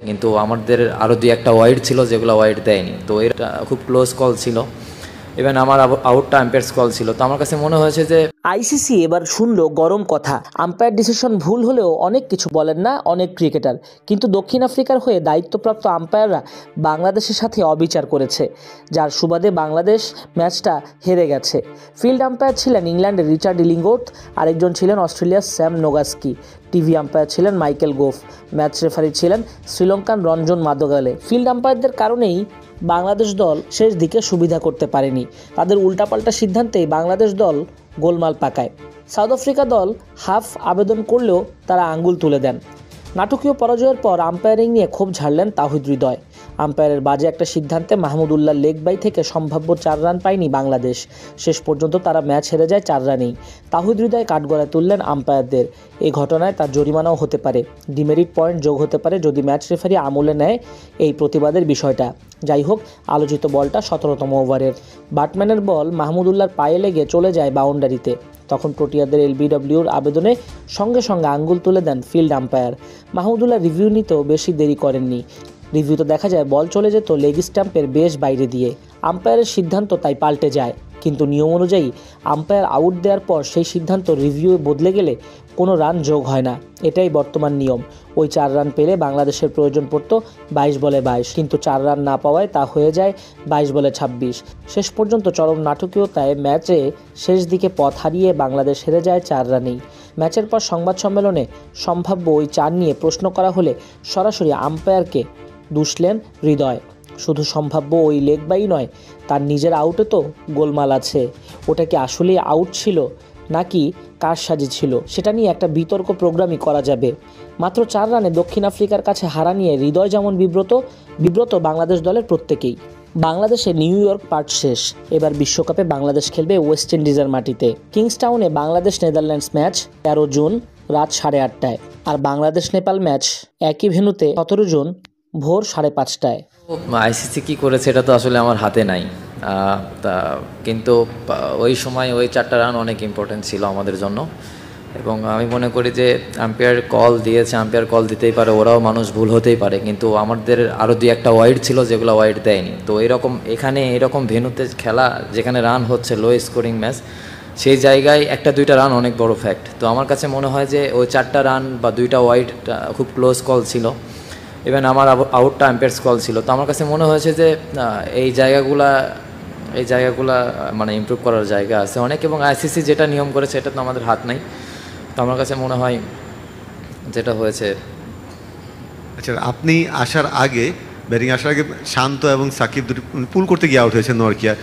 কিন্তু আমাদের আরও দুই একটা ওয়াইড ছিল যেগুলো ওয়াইড দেয়নি, তো এটা খুব ক্লোজ কল ছিল। ইভেন আমার আউটটা আম্পায়ার্স কল ছিল, তো আমার কাছে মনে হয়েছে যে আইসিসি এবার শুনলো গরম কথা। আম্পায়ার ডিসিশন ভুল হলেও অনেক কিছু বলেন না অনেক ক্রিকেটার, কিন্তু দক্ষিণ আফ্রিকার হয়ে দায়িত্বপ্রাপ্ত আম্পায়াররা বাংলাদেশের সাথে অবিচার করেছে, যার সুবাদে বাংলাদেশ ম্যাচটা হেরে গেছে। ফিল্ড আম্পায়ার ছিলেন ইংল্যান্ডের রিচার্ড ইলিংওর্থ, আরেকজন ছিলেন অস্ট্রেলিয়ার স্যাম নোগাস্কি, টিভি আম্পায়ার ছিলেন মাইকেল গোফ, ম্যাচ রেফারি ছিলেন শ্রীলঙ্কান রঞ্জন মাদগালে। ফিল্ড আম্পায়ারদের কারণেই বাংলাদেশ দল শেষ দিকে সুবিধা করতে পারেনি। তাদের উল্টাপাল্টা সিদ্ধান্তেই বাংলাদেশ দল গোলমাল পাকায়। সাউথ আফ্রিকা দল হাফ আবেদন করলেও তারা আঙ্গুল তুলে দেন। নাটকীয় পরাজয়ের পর আম্পায়ারিং নিয়ে ক্ষোভ ঝাড়লেন তাহিদ হৃদয়। আম্পায়ারের বাজে একটা সিদ্ধান্তে মাহমুদুল্লাহ লেগ বাই থেকে সম্ভাব্য 4 রান পায়নি বাংলাদেশ। শেষ পর্যন্ত তারা ম্যাচ হেরে যায় 4 রানেই। তাহিদ হৃদয় কাঠগড়ায় তুললেন আম্পায়ারদের। এই ঘটনায় তার জরিমানাও হতে পারে, ডিমেরিট পয়েন্ট যোগ হতে পারে যদি ম্যাচ রেফারি আমলে নেয় এই প্রতিবাদের বিষয়টা। যাই হোক, আলোচিত বলটা 17তম ওভারের। ব্যাটম্যানের বল মাহমুদুল্লাহর পায়ে লেগে চলে যায় বাউন্ডারিতে। তখন প্রোটিয়াদের এলবিডব্লিউর আবেদনে সঙ্গে সঙ্গে আঙ্গুল তুলে দেন ফিল্ড আম্পায়ার। মাহমুদুল্লাহ রিভিউ নিতেও বেশি দেরি করেননি। রিভিউতে দেখা যায় বল চলে যেত লেগ স্ট্যাম্পের বেশ বাইরে দিয়ে। আম্পায়ারের সিদ্ধান্ত তাই পাল্টে যায়, কিন্তু নিয়ম অনুযায়ী আম্পায়ার আউট দেওয়ার পর সেই সিদ্ধান্ত রিভিউয়ে বদলে গেলে কোনো রান যোগ হয় না। এটাই বর্তমান নিয়ম। ওই 4 রান পেলে বাংলাদেশের প্রয়োজন পড়ত 22 বলে 22, কিন্তু 4 রান না পাওয়ায় তা হয়ে যায় 22 বলে 26। শেষ পর্যন্ত চরম নাটকীয়তায় ম্যাচে শেষ দিকে পথ হারিয়ে বাংলাদেশ হেরে যায় 4 রানেই। ম্যাচের পর সংবাদ সম্মেলনে সম্ভাব্য ওই 4 নিয়ে প্রশ্ন করা হলে সরাসরি আম্পায়ারকে দুষলেন হৃদয়। শুধু সম্ভাব্য ওই লেগ বাই নয়, তার নিজের আউটে তো গোলমাল আছে। ওটা কি আসলেই আউট ছিল নাকি কারসাজি ছিল, সেটা নিয়ে একটা বিতর্ক প্রোগ্রামই করা যাবে। মাত্র 4 রানে দক্ষিণ আফ্রিকার কাছে হারা নিয়ে হৃদয় যেমন বিব্রত বাংলাদেশ দলের প্রত্যেকেই। বাংলাদেশে নিউ ইয়র্ক পার্ট শেষ। এবার বিশ্বকাপে বাংলাদেশ খেলবে ওয়েস্ট ইন্ডিজের মাটিতে। কিংস্টাউনে বাংলাদেশ নেদারল্যান্ডস ম্যাচ 13 জুন রাত 8:30টায়, আর বাংলাদেশ নেপাল ম্যাচ একই ভেন্যুতে 17 জুন ভোর 5:30টায়। আইসিসি কী করেছে এটা তো আসলে আমার হাতে নাই, কিন্তু ওই সময় ওই 4টা রান অনেক ইম্পর্টেন্ট ছিল আমাদের জন্য। এবং আমি মনে করি যে আম্পায়ার কল দিয়েছে, আম্পায়ার কল দিতেই পারে, ওরাও মানুষ, ভুল হতেই পারে, কিন্তু আমাদের আরও দুই একটা ওয়াইড ছিল যেগুলো ওয়াইড দেয়নি। তো এরকম ভেন্যুতে খেলা যেখানে রান হচ্ছে, লো স্কোরিং ম্যাচ, সেই জায়গায় 1-2টা রান অনেক বড় ফ্যাক্ট। তো আমার কাছে মনে হয় যে ওই 4টা রান বা 2টা ওয়াইড খুব ক্লোজ কল ছিল। ইভেন আমার আউটটা আম্পায়ার্স কল ছিল, তো আমার কাছে মনে হয়েছে যে এই জায়গাগুলা মানে ইমপ্রুভ করার জায়গা আছে অনেক। এবং আইসিসি যেটা নিয়ম করেছে এটা তো আমাদের হাত নাই। তো আমার কাছে মনে হয় যেটা হয়েছে। আচ্ছা, আপনি ব্যাটিং আসার আগে শান্ত এবং সাকিব দুটি পুল করতে গিয়ে আউট হয়েছে নোয়ারকিয়া।